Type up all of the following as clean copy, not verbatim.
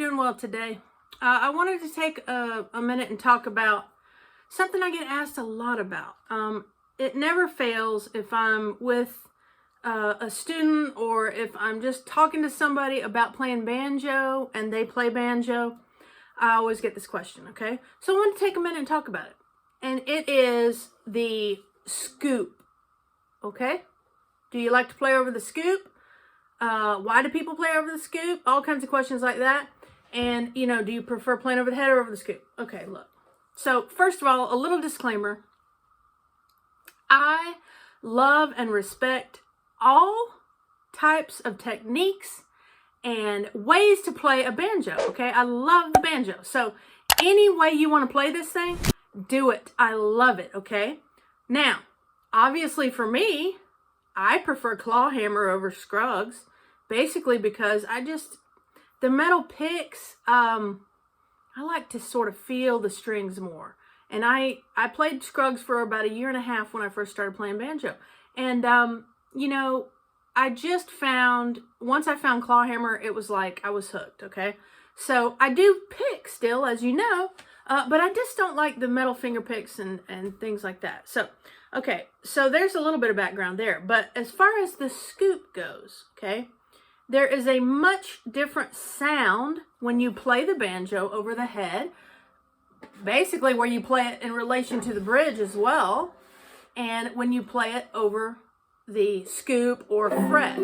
doing well today. I wanted to take a minute and talk about something I get asked a lot about. It never fails if I'm with a student or if I'm just talking to somebody about playing banjo and they play banjo. I always get this question, okay? So I want to take a minute and talk about it. And it is the scoop, okay? Do you like to play over the scoop? Why do people play over the scoop? All kinds of questions like that. And, you know, do you prefer playing over the head or over the scoop? Okay, look. So, first of all, a little disclaimer. I love and respect all types of techniques and ways to play a banjo, okay? I love the banjo. So, any way you want to play this thing, do it. I love it, okay? Now, obviously for me, I prefer claw hammer over Scruggs, basically because the metal picks, I like to sort of feel the strings more. And I played Scruggs for about 1.5 years when I first started playing banjo. And, you know, I just found, once I found claw hammer, it was like I was hooked, okay? So I do pick still, as you know, but I just don't like the metal finger picks and things like that. So, okay, so there's a little bit of background there. But as far as the scoop goes, okay, there is a much different sound when you play the banjo over the head, basically where you play it in relation to the bridge as well, and when you play it over the scoop or frets.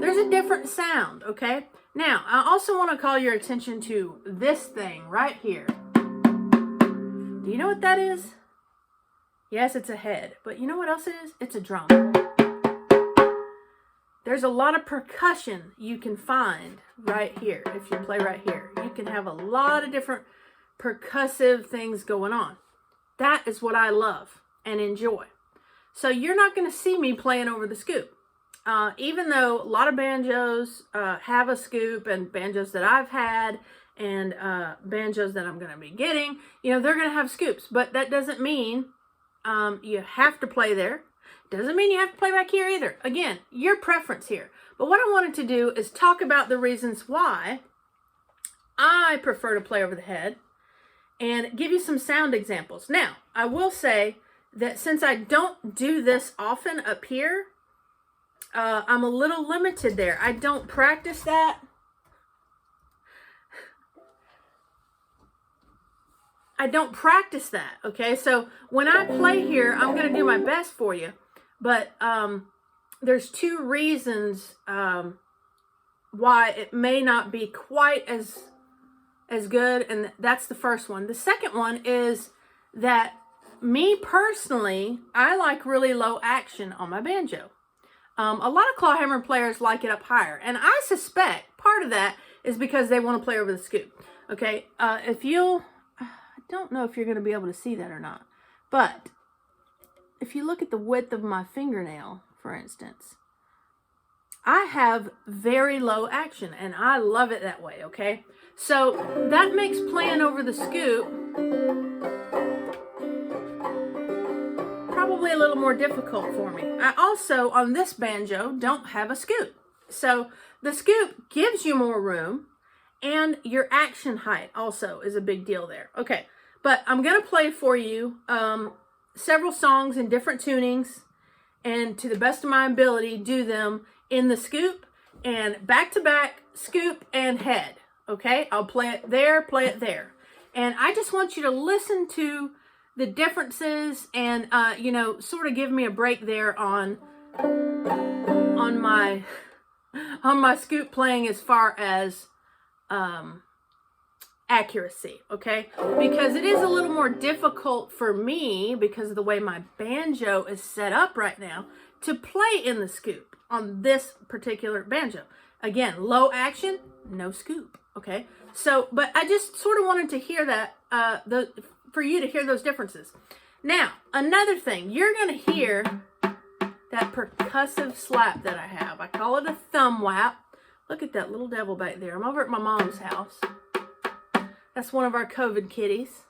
There's a different sound, okay? Now, I also want to call your attention to this thing right here. Do you know what that is? Yes, it's a head, but you know what else it is? It's a drum. There's a lot of percussion you can find right here. If you play right here, you can have a lot of different percussive things going on. That is what I love and enjoy. So you're not going to see me playing over the scoop. Even though a lot of banjos have a scoop, and banjos that I've had and banjos that I'm going to be getting, you know, they're going to have scoops. But that doesn't mean you have to play there. Doesn't mean you have to play back here either. Again, your preference here. But what I wanted to do is talk about the reasons why I prefer to play over the head and give you some sound examples. Now, I will say that since I don't do this often up here, I'm a little limited there. I don't practice that. Okay? So when I play here, I'm going to do my best for you. But there's two reasons why it may not be quite as good, and that's the first one. The second one is that me personally, I like really low action on my banjo. A lot of claw hammer players like it up higher, and I suspect part of that is because they want to play over the scoop. Okay, I don't know if you're going to be able to see that or not, but if you look at the width of my fingernail, for instance, I have very low action, and I love it that way, okay? So that makes playing over the scoop probably a little more difficult for me. I also, on this banjo, don't have a scoop. So the scoop gives you more room, and your action height also is a big deal there. Okay, but I'm going to play for you several songs in different tunings, and to the best of my ability, do them in the scoop and back-to-back scoop and head. Okay, I'll play it there. And I just want you to listen to the differences and, you know, sort of give me a break there on my scoop playing as far as accuracy, okay? Because it is a little more difficult for me, because of the way my banjo is set up right now, to play in the scoop on this particular banjo. Again, low action, no scoop, okay? So, but I just sort of wanted to hear that, for you to hear those differences. Now, another thing, you're going to hear that percussive slap that I have. I call it a thumb whap. Look at that little devil back there. I'm over at my mom's house. That's one of our COVID kitties.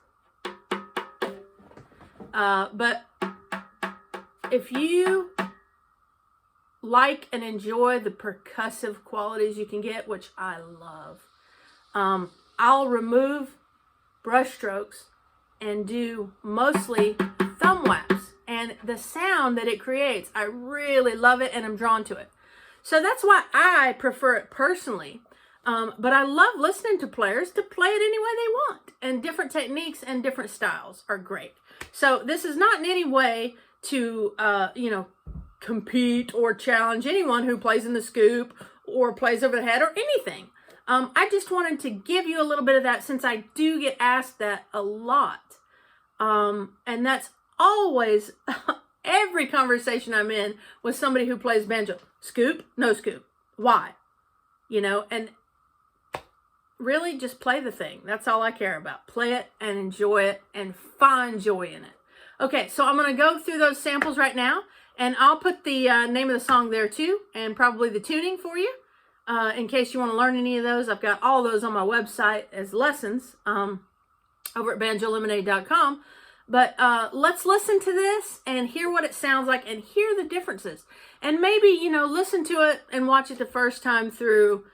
But if you like and enjoy the percussive qualities you can get, which I love. I'll remove brush strokes and do mostly thumb whaps. And the sound that it creates, I really love it and I'm drawn to it. So that's why I prefer it personally. But I love listening to players to play it any way they want. And different techniques and different styles are great. So this is not in any way to, compete or challenge anyone who plays in the scoop or plays over the head or anything. I just wanted to give you a little bit of that since I do get asked that a lot. And that's always every conversation I'm in with somebody who plays banjo. Scoop, no scoop. Why? And really just play the thing. That's all I care about. Play it and enjoy it and find joy in it. Okay, so I'm going to go through those samples right now, and I'll put the name of the song there too, and probably the tuning for you. In case you want to learn any of those, I've got all those on my website as lessons over at banjolemonade.com. But let's listen to this and hear what it sounds like and hear the differences. And maybe, listen to it and watch it the first time through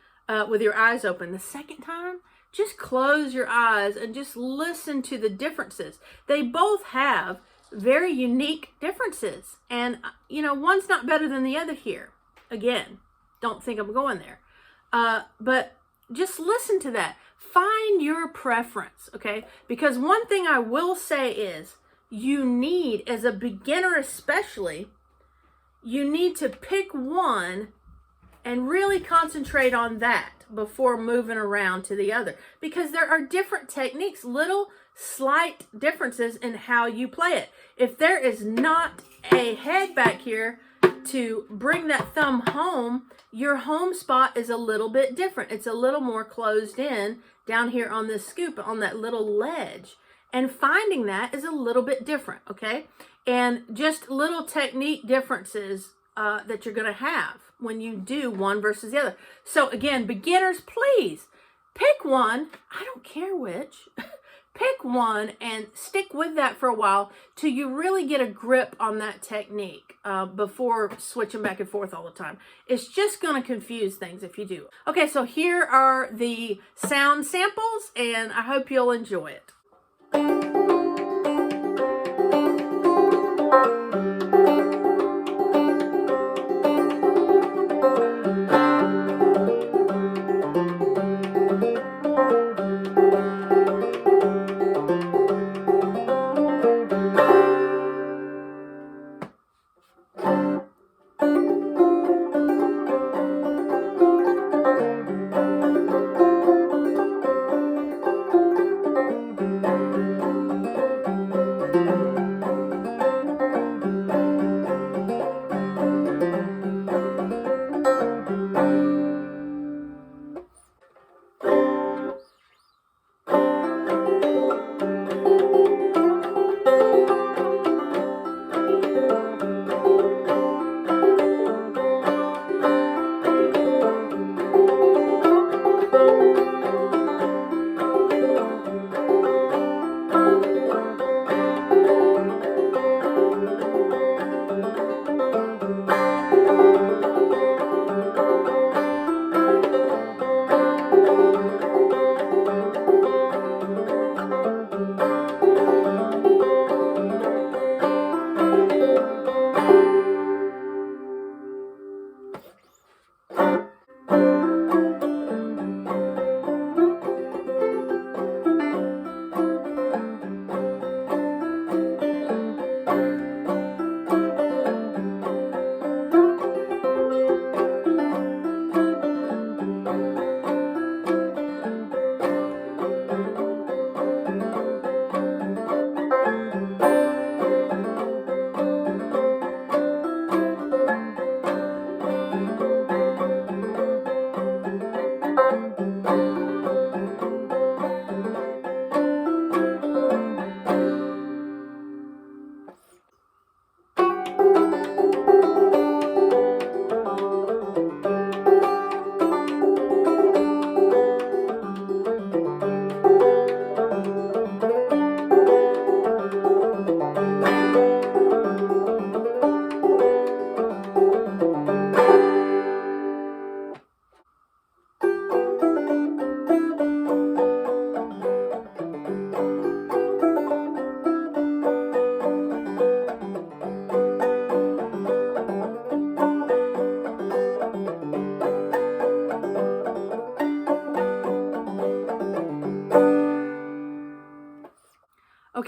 with your eyes open. The second time, just close your eyes and just listen to the differences. They both have very unique differences. And, one's not better than the other here. Again, don't think I'm going there. But just listen to that. Find your preference, okay? Because one thing I will say is you need, as a beginner especially, you need to pick one and really concentrate on that before moving around to the other. Because there are different techniques, little slight differences in how you play it. If there is not a head back here to bring that thumb home, your home spot is a little bit different. It's a little more closed in down here on this scoop, on that little ledge. And finding that is a little bit different, okay? And just little technique differences that you're going to have when you do one versus the other. So again, beginners, please pick one. I don't care which. Pick one and stick with that for a while till you really get a grip on that technique before switching back and forth all the time. It's just going to confuse things if you do. Okay, so here are the sound samples, and I hope you'll enjoy it.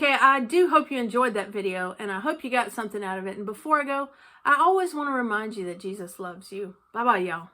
Okay, I do hope you enjoyed that video, and I hope you got something out of it. And before I go, I always want to remind you that Jesus loves you. Bye-bye, y'all.